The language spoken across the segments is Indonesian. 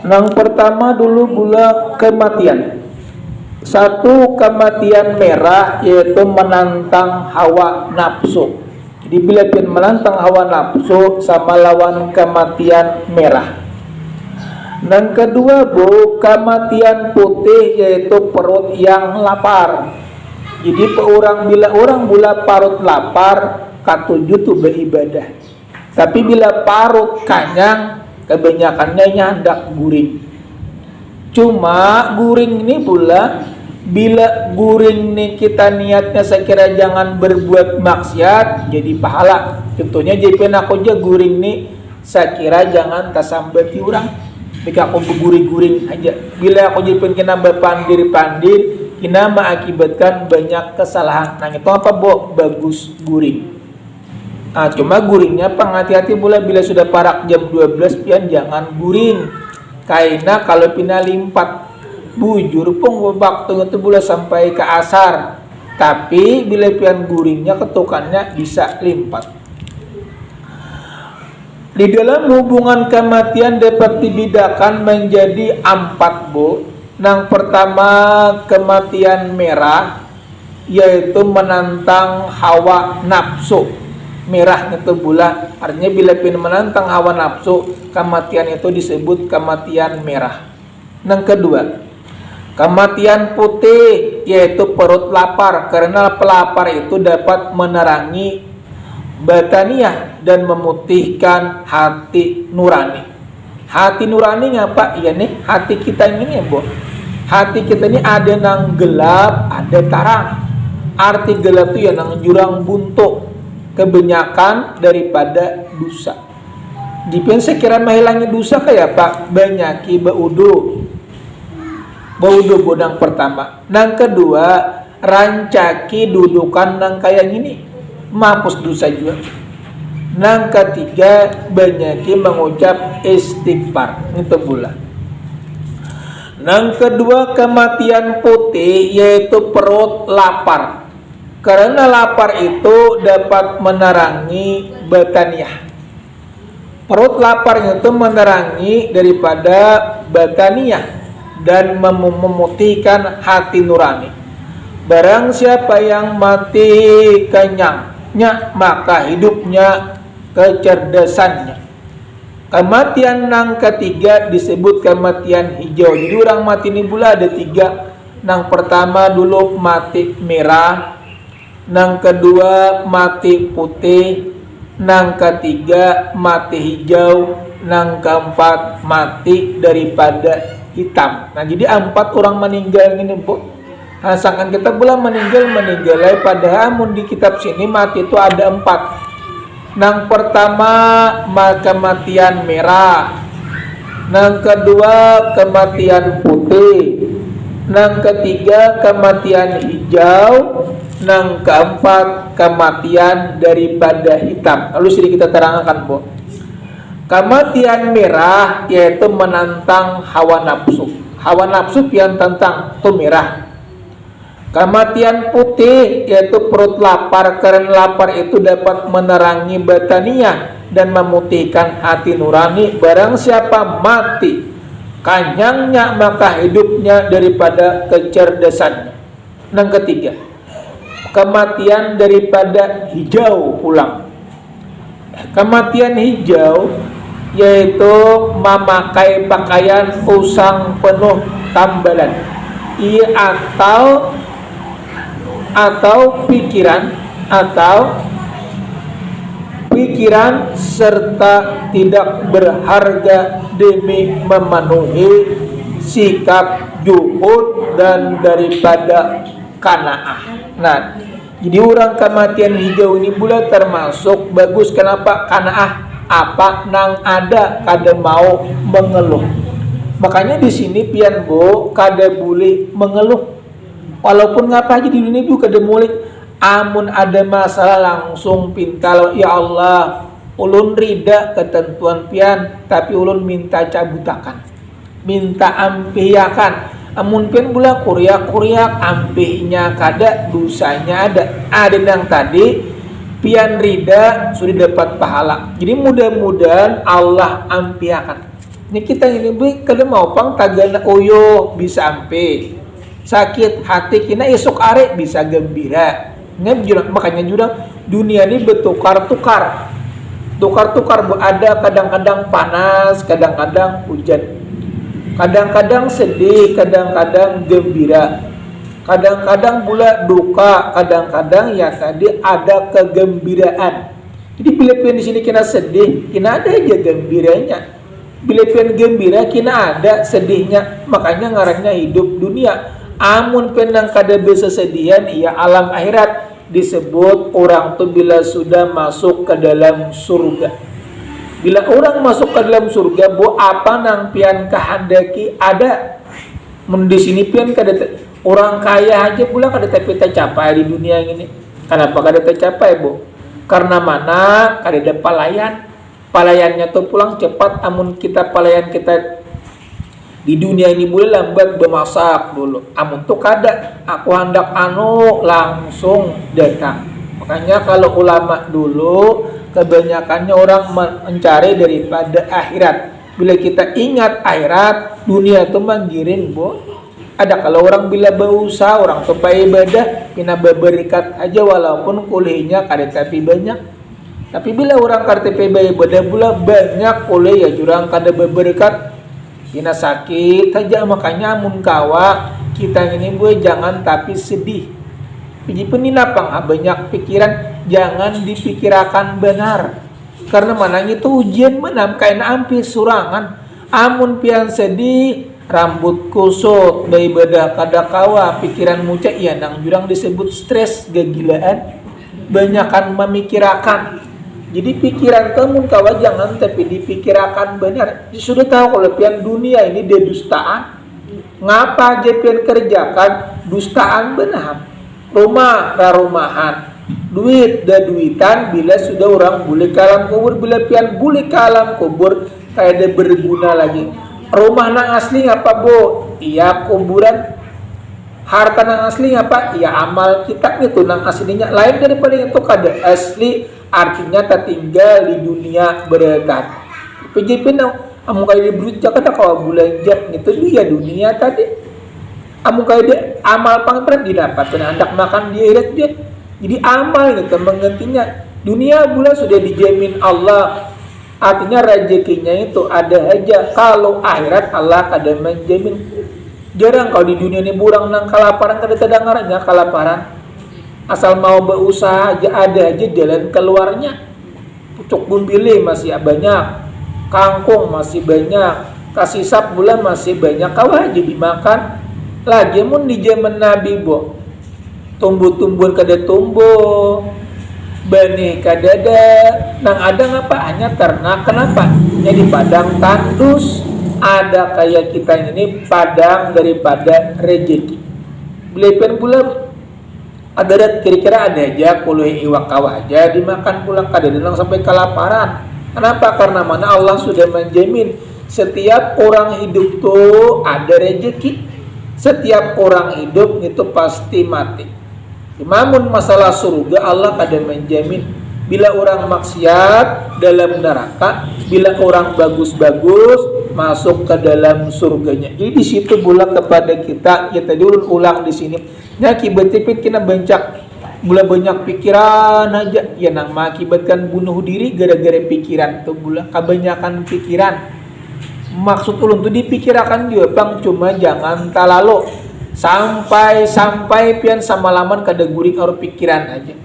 Yang pertama dulu bula kematian. Satu kematian merah, yaitu menantang hawa nafsu. Jadi bila pian menantang hawa nafsu sama lawan kematian merah. Yang kedua kematian putih, yaitu perut yang lapar. Jadi bila orang bula parut lapar, katuju tuh beribadah. Tapi bila parut kanyang, kebanyakannya hendak guring. Cuma guring ini bila guring nih kita niatnya sekira jangan berbuat maksiat, jadi pahala. Contohnya JPN aku aja guring nih sekira jangan tasambati orang. Jika aku guring-guring aja. Bila aku JPN kena berpandir-pandir, kena mengakibatkan banyak kesalahan. Nah itu apa bagus guring. Nah, cuma guringnya hati-hati bila sudah parak jam 12 pian jangan guring. Karena kalau pina limpat bujur pun waktu itu sampai ke asar. Tapi bila pian guringnya ketukannya bisa limpat. Di dalam hubungan kematian dapat dibedakan menjadi 4 Yang pertama kematian merah, yaitu menantang hawa nafsu. Merah itu artinya bila pin menantang hawa nafsu, kematian itu disebut kematian merah. Yang kedua, kematian putih, yaitu perut lapar, karena pelapar itu dapat menerangi bataniah dan memutihkan hati nurani. Hati nurani apa? Iya nih, hati kita ini ya hati kita ini ada nang gelap, ada terang. Arti gelap itu ya nang jurang buntu, kebanyakan daripada dosa. Jika saya kira menghilangi dosa kayak Pak, banyaki baudo bodang pertama. Nang kedua, rancaki dudukan nang kayak gini, mampus dosa juga. Nang ketiga, banyaki mengucap istighfar. Itu pula. Nang kedua, kematian putih, yaitu perut lapar. Karena lapar itu dapat menerangi bataniah. Perut lapar itu menerangi daripada bataniah dan memutihkan hati nurani. Barang siapa yang mati kenyangnya, maka hidupnya kecerdasannya. Kematian yang ketiga disebut kematian hijau. Jadi orang mati ini pula ada 3. Yang pertama dulu mati merah, yang kedua mati putih, yang ketiga mati hijau, yang keempat mati daripada hitam. Nah jadi 4 orang meninggal ini Sangkan kita pula meninggal padahal di kitab sini mati itu ada 4. Yang pertama kematian merah, yang kedua kematian putih, yang ketiga kematian hijau, yang keempat kematian daripada hitam. Lalu sedikit kita terangkan kematian merah, yaitu menantang hawa nafsu. Hawa nafsu yang tentang itu merah. Kematian putih, yaitu perut lapar, karena lapar itu dapat menerangi bataniah dan memutihkan hati nurani. Barang siapa mati kanyangnya, maka hidupnya daripada kecerdasannya. Yang ketiga, kematian daripada hijau pulang. Kematian hijau yaitu memakai pakaian usang penuh tambalan, atau pikiran serta tidak berharga demi memenuhi sikap juhud dan daripada kanaah. Nah, jadi orang kematian hijau ini pula termasuk bagus. Kenapa? Kanaah, apa nang ada kada mau mengeluh. Makanya di sini pian kada boleh mengeluh. Walaupun ngapa aja di dunia juga kada mulik. Amun ada masalah langsung pintal, ya Allah, ulun rida ketentuan pian, tapi ulun minta cabutakan, minta ampiakan. Amun pian pula kuriak ampihnya kada, dosanya ada. Ada yang tadi pian rida sudah dapat pahala. Jadi mudah-mudahan Allah ampiakan. Ini kita ini kada mau pang tagana oyo bisa ampe. Sakit hati kina esok are bisa gembira. Makanya juga dunia ini bertukar-tukar. Tukar-tukar ada kadang-kadang panas, kadang-kadang hujan. Kadang-kadang sedih, kadang-kadang gembira. Kadang-kadang pula duka, kadang-kadang ya tadi ada kegembiraan. Jadi bila pian di sini kena sedih, kena ada aja gembiranya. Bila pian gembira, kena ada sedihnya. Makanya ngarannya hidup dunia. Amun penang kada bisa sedihan, ya alam akhirat disebut orang tuh bila sudah masuk ke dalam surga. Bila orang masuk ke dalam surga, bu apa nang pian kehendaki ada. Mun di sini pian kada orang kaya aja pula kada tapi tercapai di dunia ini. Kenapa kada tercapai, Bu? Karena mana kada ada pelayan. Pelayannya tuh pulang cepat, amun kita pelayan kita di dunia ini boleh lambat bermasak dulu. Amun tuh kada, aku hendak langsung datang. Makanya kalau ulama dulu kebanyakannya orang mencari daripada akhirat. Bila kita ingat akhirat, dunia itu manggiring, Bu. Ada kalau orang bila berusaha, orang supaya ibadah, kena berikat aja walaupun kuliahnya kada tapi banyak. Tapi bila orang kada tapi ibadah pula banyak kuliah ya jurang kada berikat, kena sakit aja. Makanya amun kawa kita ini Bu jangan tapi sedih. Jadi peninapang banyak pikiran, jangan dipikirakan benar. Karena mana itu ujian menam kain ampi surangan. Amun pian sedih, rambut kusut, beribadah kada kawa, pikiran mucak ya nang jurang disebut stres, kegilaan. Banyakan memikirakan. Jadi pikiran kamu kawa jangan tapi dipikirakan benar. Sudah tahu kalau pian dunia ini dia dustaan. Ngapa aja pian kerjakan dustaan benar. Rumah rumahan, duit duitan bila sudah orang boleh ke alam kubur, bila pian boleh ke alam kubur kayak ada berguna lagi. Rumah nang asli apa, Bu? Iya kuburan. Harta nang asli apa? Iya amal kita itu nang aslinya. Lain daripada itu kada asli, artinya tak tinggal di dunia berekat. PJP nang amu kaya di berut kada kawa bulan jak gitu dia dunia tadi. Amu kaya dia amal pangpret didapat pernah hendak makan di akhirat dia. Jadi amal gitu menggantinya. Dunia bulan sudah dijamin Allah. Artinya rezekinya itu ada aja. Kalau akhirat Allah kada menjamin. Jarang kalau di dunia ini burang nang kelaparan kada terdengarnya kelaparan. Asal mau berusaha aja ada aja jalan keluarnya. Pucuk bumbili masih banyak. Kangkung masih banyak. Kasih sap bulan masih banyak. Kawah aja dimakan. Lagi mun di zaman Nabi, Bu. Tumbuh-tumbuhan kada tumbuh. Benih kadada, nang ada ngapa hanya ternak. Kenapa? Jadi padang tandus. Ada kayak kita ini padang daripada rezeki. Belipen pula ada kira-kira ada aja puluh iwak kawah aja dimakan pulang kada denang sampai kelaparan. Kenapa? Karena mana Allah sudah menjamin setiap orang hidup tuh ada rezeki. Setiap orang hidup itu pasti mati. Namun masalah surga Allah kada menjamin. Bila orang maksiat dalam neraka, bila orang bagus-bagus masuk ke dalam surganya. Jadi di situ pula kepada kita tadi ulang di sini. Akibatnya kita bencak mula banyak pikiran aja ya nang mengakibatkan bunuh diri gara-gara pikiran tuh pula kebanyakan pikiran. Maksud ulun tuh dipikirakan juga bang, cuma jangan talalu sampai pian sama laman kada guring orang pikiran aja.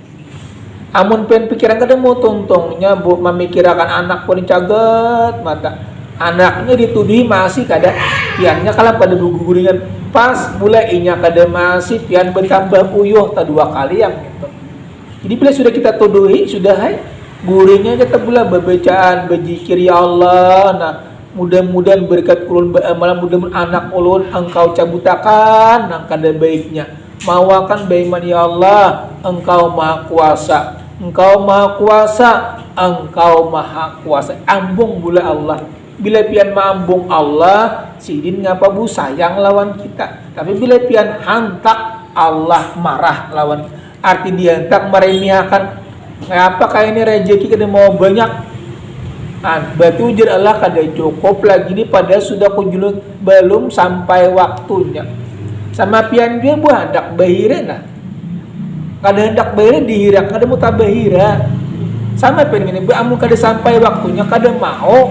Amun pian pikiran kada mau tuntungnya Bu memikirkan anak pun caget mata anaknya dituduhi masih kada piannya kalau kada guringan pas mulai inya kada masih pian bertambah uyuh tak dua kali yang gitu. Jadi bila sudah kita tuduhi sudah guringnya kita pula bacaan berzikir ya Allah. Nah mudah-mudahan berkat ulun malam mudah-mudahan anak ulun engkau cabutakan nang kada baiknya mawakan baiman ya Allah engkau maha kuasa engkau maha kuasa engkau maha kuasa ambung bula Allah bila pian maambung Allah sidin ngapa Bu sayang lawan kita tapi bila pian hantak Allah marah lawan arti dia hendak meremehkan Ngapa kayak ini rezeki kada mau banyak? Batu ujar Allah kada cukup lagi ni pada sudah kunjul belum sampai waktunya. Sama pian dia buah hendak bahira nah. Kada hendak bahira dihira, kada mau tabahira. Sama pian ini amun kada sampai waktunya kada mau.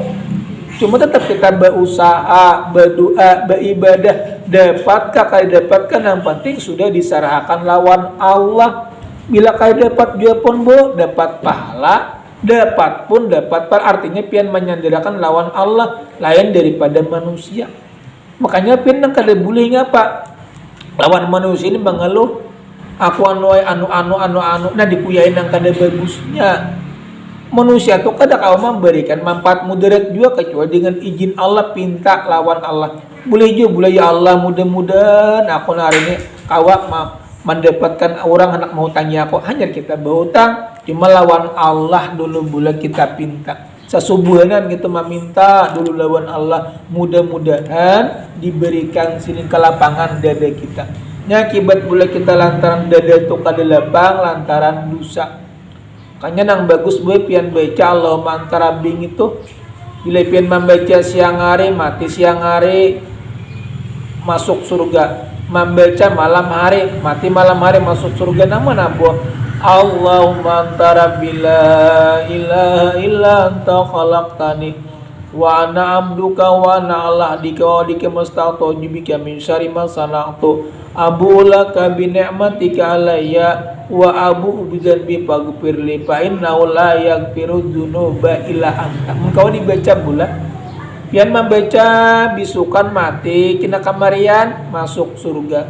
Cuma tetap kita berusaha, berdoa, beribadah, dapatkah kada dapatkan yang penting sudah diserahkan lawan Allah. Bila kada dapat dia pun dapat pahala. Dapat pun dapat artinya pian menyandarkan lawan Allah lain daripada manusia. Makanya pian nang kada boleh ngapa lawan manusia ini mengeluh aku anu nah dikuyain nang kada bagusnya. Manusia tuh kada kau memberikan manfaat mudarat juga kecuali dengan izin Allah, pinta lawan Allah. Boleh juga boleh ya Allah mudah-mudahan aku hari ini kawak mendapatkan orang hendak mau tanya aku hanya kita berhutang cuma lawan Allah dulu boleh kita pinta sesubuhanan gitu meminta dulu lawan Allah mudah-mudahan diberikan sini ke lapangan dada kita nya akibat boleh kita lantaran dada itu kada lapang lantaran dosa. Makanya nang bagus boy pian baca Allah antara bing itu bila pian membaca siang hari mati siang hari masuk surga, membaca malam hari mati malam hari masuk surga. Nama nabo Allahumma anta bila ilaha illa anta khalaqtani wa ana abduka wa ana ala ahdika wa adika masta'tu bika min syarri ma sana'tu abu laka bi ni'matika alayya wa abu bidzanbi faghfirli fa innahu la yaghfiru dzunuba illa anta. Engkau dibaca bulan pian membaca bisukan mati kena kamarian masuk surga,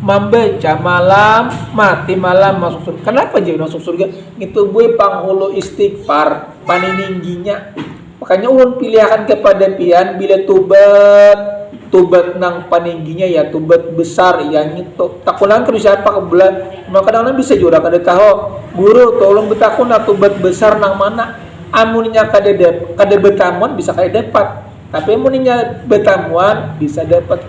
membaca malam mati malam masuk surga. Kenapa jadi masuk surga? Itu gue panghulu istighfar paniningginya. Makanya ulun pilihan kepada pian bila tubat nang paningginya ya tubat besar yang itu takunan ke siapa ke bulan maka kadang bisa juga kada tahu guru tolong betakun tubat besar nang mana amunnya kada betamuan bisa kada dapat tapi amunnya betamuan bisa dapat.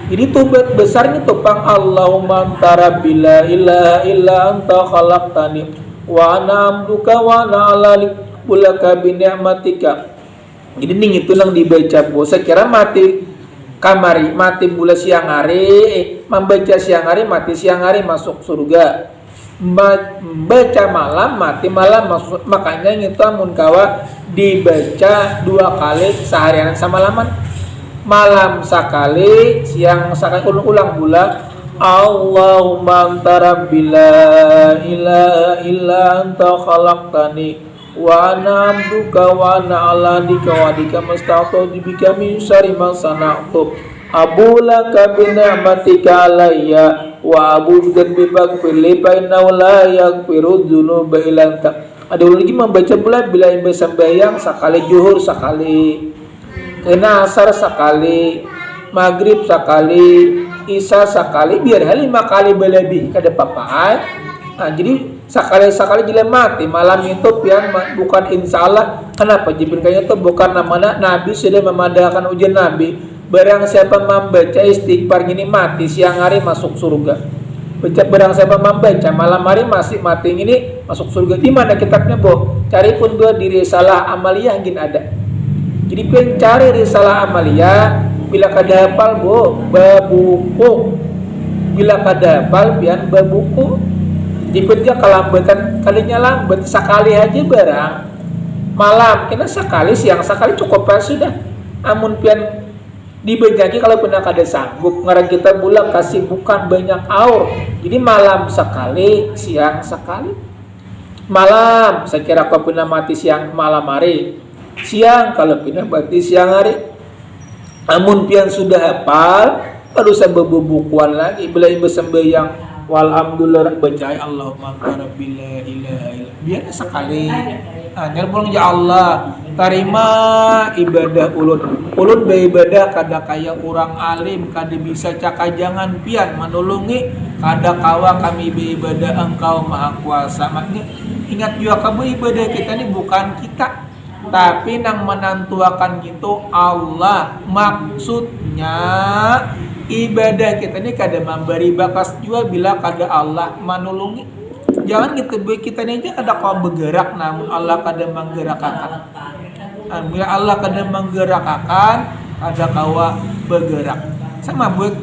Jadi tubat besarnya topang Allahumma anta bila ilaha illa anta khalaqtani wa ana abduka wa ana ala bulaka bi ni'matika. Jadi ning itu nang dibaca saya kira mati kamari mati bulan siang hari membaca siang hari mati siang hari masuk surga, baca malam mati malam masuk. Makanya itu amun kawa dibaca 2 kali seharian semalaman, malam sekali siang sekali ulang bulan Allahumma anta rabbil la ilaha illa anta khalaqtani wa ana abduka wa ana ala dika wa dika masta'tu bika min syarri ma sana'tu abu laka bi ni'matika alayya wa abu bidzanbi faghfirli fa innahu la yaghfiru dzunuba illa anta. Ada lagi membaca pula bila imam sembahyang sekali zuhur sekali, kena asar sekali, maghrib sekali, isya sekali, biar 5 kali berlebih kada apa-apa. Nah, jadi sekali jila mati malam itu pian bukan insyaallah. Kenapa Jibril kayaknya itu bukan namanya Nabi sudah memadakan ujian Nabi. Barang siapa membaca istighfar ini mati siang hari masuk surga. Barang siapa membaca malam hari masih mati ini masuk surga. Di mana kitabnya boh? Cari pun dua di risalah amaliyah gin ada. Jadi pencari risalah amaliyah bila kada hafal boh babuku. Bila kada hafal pian babuku. Jika kelambatan kalinya lambat sekali aja barang malam kena sekali siang sekali cukup sudah. Amun pian dibejaki kalau pernah kada sanggup ngarang kita bulan kasih bukan banyak aur. Jadi malam sekali siang sekali. Malam saya kira kau pernah mati siang malam hari, siang kalau pernah mati siang hari. Amun pian sudah hafal baru saya bebukuan lagi bila ibu sembahyang walhamdulillah baca Allahumma rabbil la ilaha illa biar sekali. Hanya pulang ya Allah terima ibadah ulun beribadah kada kaya orang alim kada bisa cakajangan pian menolongi kada kawa kami beribadah engkau maha kuasa. Maknya ingat juga kamu ibadah kita ini bukan kita tapi nang menantuakan gitu Allah. Maksudnya ibadah kita ini kada memberi bakas juga bila kada Allah menolongi. jangan gitu kita ini aja kada kau bergerak namun Allah kada menggerakkan. Bila Allah kada menggerakkan kada kawa bergerak. Sama buat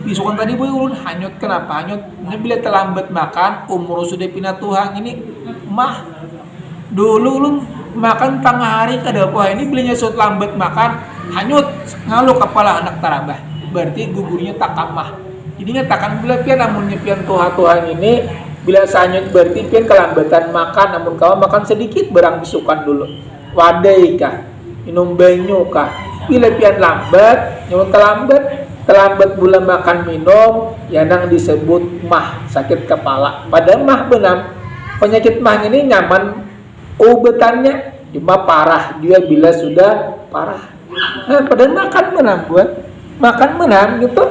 bisukan tadi boy ulun hanyut, kenapa hanyut? Ini bila terlambat makan umur sudah pindah Tuhan ini mah dulu ulun makan tengah hari kada apa ini belinya sudah lambat makan hanyut ngalu kepala anak tarabah berarti gugurnya tak kamah. Jadinya takkan bila pian namun nyepian Tuhan ini bila sanyut berarti pian kelambatan makan namun kawan makan sedikit berang bisukan dulu wadai kah minum banyu kah bila pian lambat namun terlambat bulan makan minum yang disebut mah sakit kepala. Padahal mah benam penyakit mah ini nyaman obatannya cuma parah dia bila sudah parah. Nah, padahal makan menang gitu.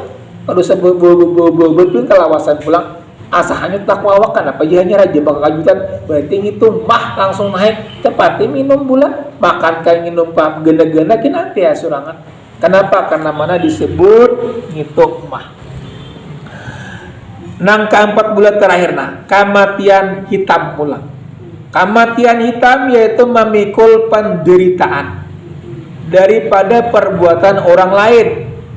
Kalau sebut pun kelawasan pulang asahannya tak wawakan apa jadinya raja bakal kajutan berarti itu mah langsung naik cepat minum bulan makan kayak minum pap gena-gena nanti ya surangan. Kenapa? Karena mana disebut ngituk mah. Nang keempat bulan terakhir kematian hitam pulang. Kematian hitam yaitu memikul penderitaan daripada perbuatan orang lain.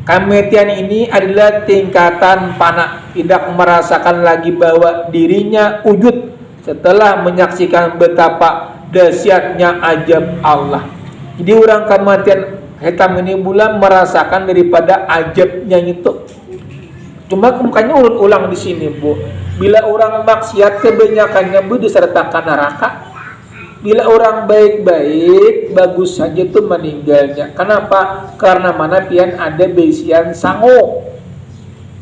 Kematian ini adalah tingkatan panak, tidak merasakan lagi bahwa dirinya wujud setelah menyaksikan betapa dahsyatnya ajab Allah. Jadi orang kematian hitam ini bulan merasakan daripada ajabnya itu. Cuma makanya ulang di sini bu, bila orang maksiat kebanyakannya bu disertakan neraka. Bila orang baik-baik, bagus saja tuh meninggalnya. Kenapa? Karena mana pian ada besian sango.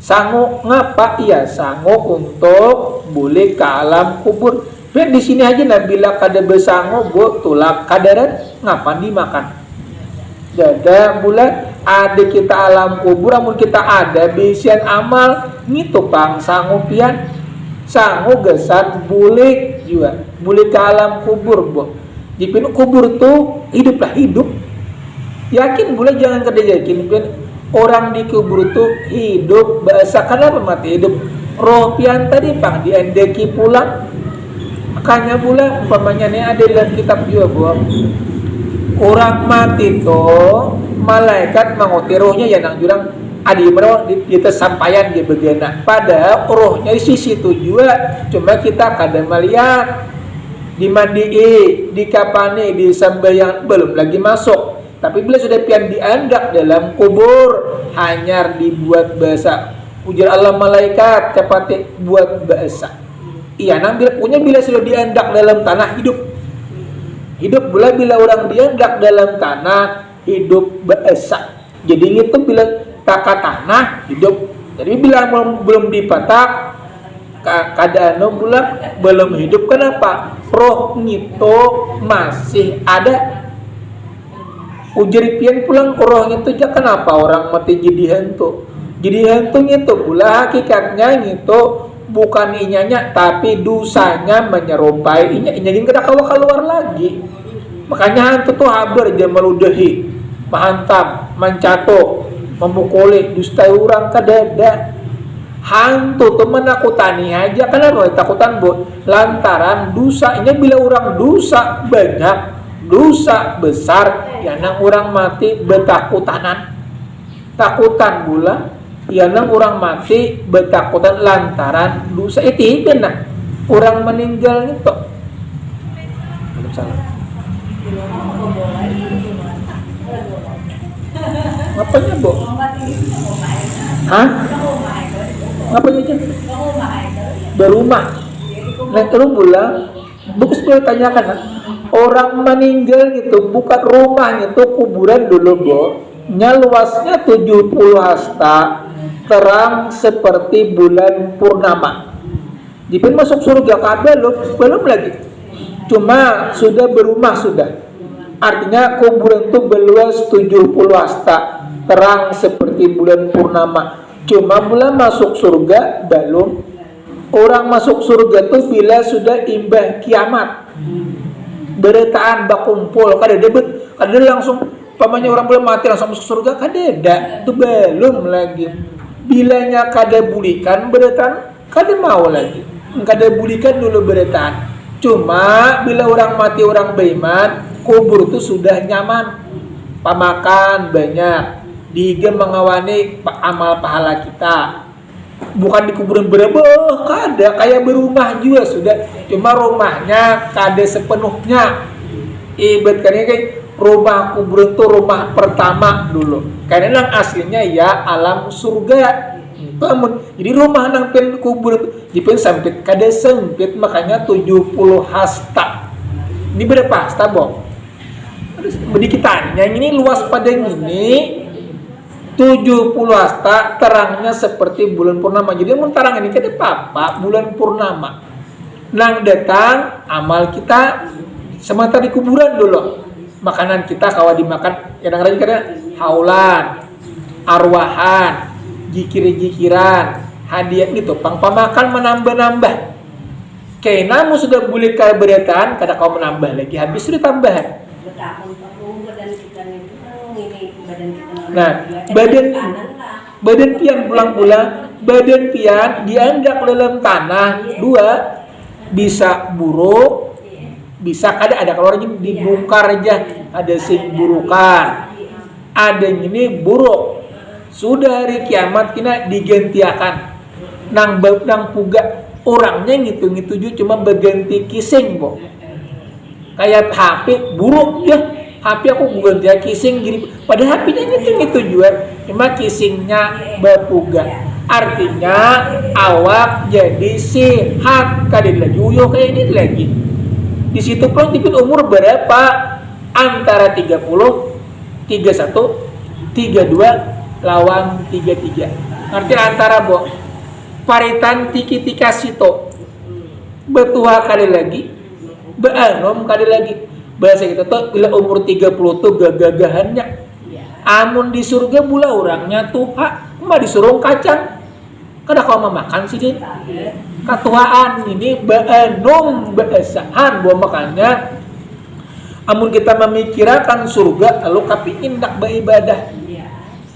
Sango ngapa? Iya sango untuk boleh ke alam kubur. Pian di sini aja bila kada besango bu tulak kadaran ngapain dimakan. Dada bulan ada kita alam kubur, namun kita ada besian amal gitu pang sango pian. Sangu gesan bulik juga bulik ke alam kubur bu. Jipin kubur tuh hidup yakin boleh jangan kada yakin pin orang di kubur tuh hidup bahasa kenapa mati hidup roh pian tadi pang diandeki pulang makanya bulan umpamanya nih ada dalam kitab juga bu orang mati tuh malaikat menguti rohnya ya nang jurang adi bro di sampaian dia begena pada rohnya di sisi itu juga cuma kita kadang melihat dimandii di kapane di sambayang belum lagi masuk tapi bila sudah pian diandak dalam kubur hanya dibuat bahasa ujar Allah malaikat cepat buat bahasa iya nambil punya bila sudah diandak dalam tanah hidup bila orang diandak dalam tanah hidup bahasa jadi itu bila taka tanah hidup jadi bila belum dipatak keadaan bulan belum hidup kenapa roh itu masih ada ujar pian pulang roh itu aja kenapa orang mati jadi hantu itu pula hakikatnya itu bukan inyanya tapi dosanya menyerupai inya kada kawa keluar lagi makanya hantu tuh habar dia meludahi menghantam mencatok memukuli dusta orang kadada hantu tuh menakutani aja kenapa takutan bu lantaran dosa ini bila orang dosa banyak dosa besar ya nang orang mati betakutan pula ya nang orang mati betakutan lantaran dosa itu nah orang meninggal itu salah ngapanya bu? Hah? Ngapanya aja? Berumah. Nah terus bilang, bukus boleh tanyakan, orang meninggal gitu bukan rumahnya tuh kuburan dulu bu. Nya luasnya 70 hasta, terang seperti bulan purnama. Dipin masuk surga kada loh, belum lagi. Cuma sudah berumah sudah. Artinya kuburan itu berluas 70 hasta, terang seperti bulan purnama. Cuma bulan masuk surga belum. Orang masuk surga itu bila sudah imbah kiamat. Beretaan bakumpul kada debet, kada langsung pamanya orang belum mati langsung masuk surga kada itu belum lagi. Bilanya kada bulikan beretaan kada mau lagi. kada bulikan dulu beretan. Cuma bila orang mati orang beriman, kubur itu sudah nyaman, pamakan banyak, diga mengawani amal pahala kita. Bukan di kuburan berebeh, kada kayak berumah juga sudah. Cuma rumahnya kada sepenuhnya. Ibaratnya kayak rumah kuburan itu rumah pertama dulu. Karena yang aslinya ya alam surga. Jadi rumah nang pen kubur jipen sempit kada sempit, makanya 70 hasta. Ini berapa hasta, Bang? Bedi kita yang ini luas pada ini 70 hasta, terangnya seperti bulan purnama. Jadi mun terang ini kada apa bulan purnama. Nang datang amal kita semata di kuburan dulu. Makanan kita kawa dimakan yang rajin kada haulan, arwahan, jikir-jikiran, hadiah gitu, pamakan menambah-nambah. Kena mu sudah boleh keberatan, kada kau menambah lagi, habis sudah tambahan. Nah, badan pian pulang-pulang, badan pian diandak dalam tanah, 2 bisa buruk, bisa kada ada kalau lagi dibongkar aja, ada sing burukan, ada ini buruk. Sudah hari kiamat kena digantiakan nang puga orangnya gitu juga cuma berganti kising, Bo. Kayak HP buruk ya, HP aku ganti kising jadi pada HP-nya gitu juga cuma kisingnya berpuga. Artinya awak jadi sehat, kada lagi uyo kayak ini lagi. Di situ pun tipin umur berapa? Antara 30, 31, 32 lawan 33. Artinya antara, Bo, paritan tika sito betua kali lagi, beanom kali lagi. Bahasa kita tuh bila umur 30 tuh gagahannya. Amun di surga pula orangnya tuha, mah disuruh kacang. Kada kau makan sih din. Katuaan ini beanom beesahan, Bo, makanya amun kita memikirkan surga lalu kapingin nak beribadah.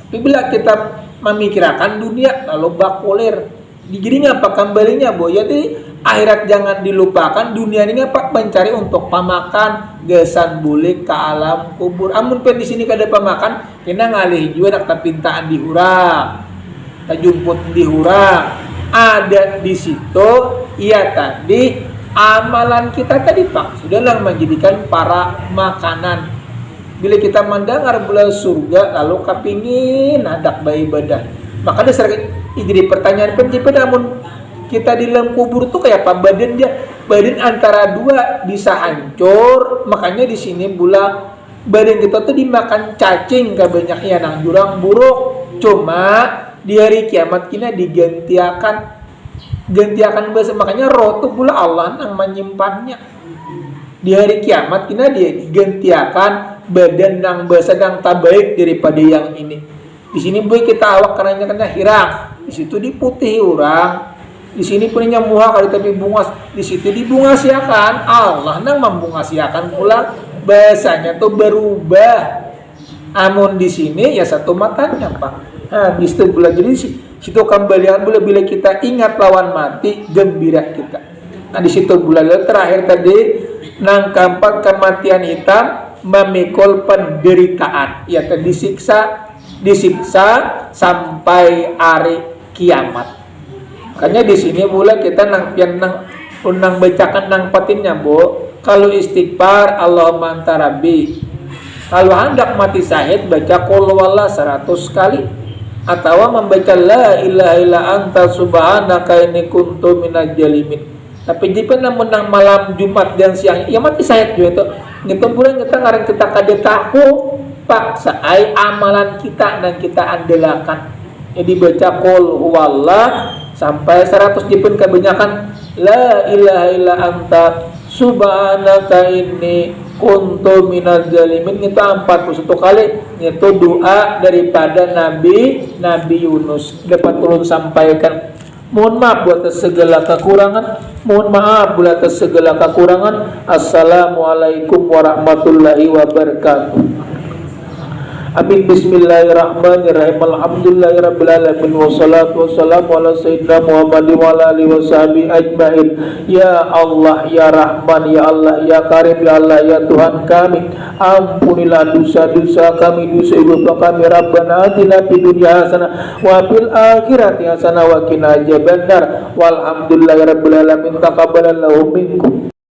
Tapi bila kita memikirkan dunia lalu bakulir, jadi ngapa kembalinya, Bo? Jadi akhirat jangan dilupakan, dunia ini ngapa mencari untuk pamakan, gesan boleh ke alam kubur. Amun pen di sini kada pamakan, kena ngalih juga nak tapintaan dihurang, tajumput dihurang. Ada di situ, iya tadi amalan kita tadi Pak sudah lah menjadikan para makanan. Bila kita mendengar bulan surga lalu kapingin adak beribadah, maka dasar jadi pertanyaan penjipan, namun kita di dalam kubur tuh kayak apa badan antara 2 bisa hancur. Makanya di sini bulan badan kita tuh dimakan cacing kebanyakan nang jurang buruk. Cuma di hari kiamat kita gantiakan bahasa, makanya roh tuh pula Allah nang menyimpannya. Di hari kiamat kita dia digantiakan badan nang bahasa nang tabaik daripada yang ini. Di sini boy kita awak karena hirang, di situ diputih orang, di sini punya muha kali tapi bungas, di situ dibungasiakan. Allah nang membungasiakan pula bahasanya tuh berubah. Amun di sini ya satu matanya, Pak. Nah, di situ pula jadi situ kembalian pula bila kita ingat lawan mati gembira kita. Nah, di situ pula terakhir tadi nang keempat kematian hitam memikul penderitaan, yaitu disiksa sampai hari kiamat. Makanya di sini pula kita nang bacakan nang patinnya, Bu. Kalau istighfar Allahumma anta rabbi. Kalau hendak mati syahid baca qul huwallah 100 kali atau membaca la ilaha illa anta subhanaka inni kuntu minadz zalimin. Tapi jika namun nang malam Jumat dan siang ya mati syahid juga itu. Gitu bulan kita ngarang kita kada tahu Pak saai amalan kita dan kita andelakan. Jadi baca qul huwallah sampai 100 dipun kebanyakan la ilaha illa anta subhanaka inni kuntu minadz zalimin itu 41 kali. Itu doa daripada Nabi Yunus. Dapat turun sampaikan. Mohon maaf buat segala kekurangan. Mohon maaf buat segala kekurangan. Assalamualaikum warahmatullahi wabarakatuh. Amin. Bismillahirrahmanirrahim. Alhamdulillahirabbil alamin wassalatu wassalamu ala sayyidina Muhammadin wa ala alihi washabihi ajmain. Ya Allah, ya Rahman, ya Allah, ya Karim, ya Allah, ya Tuhan kami, ampunilah dosa-dosa kami, dosa ibu bapa kami. Rabbana atina fid dunya hasanah wa fil akhirati hasanah wa qina adzabannar. Walhamdulillahirabbil alamin. Taqabbalallahu minkum.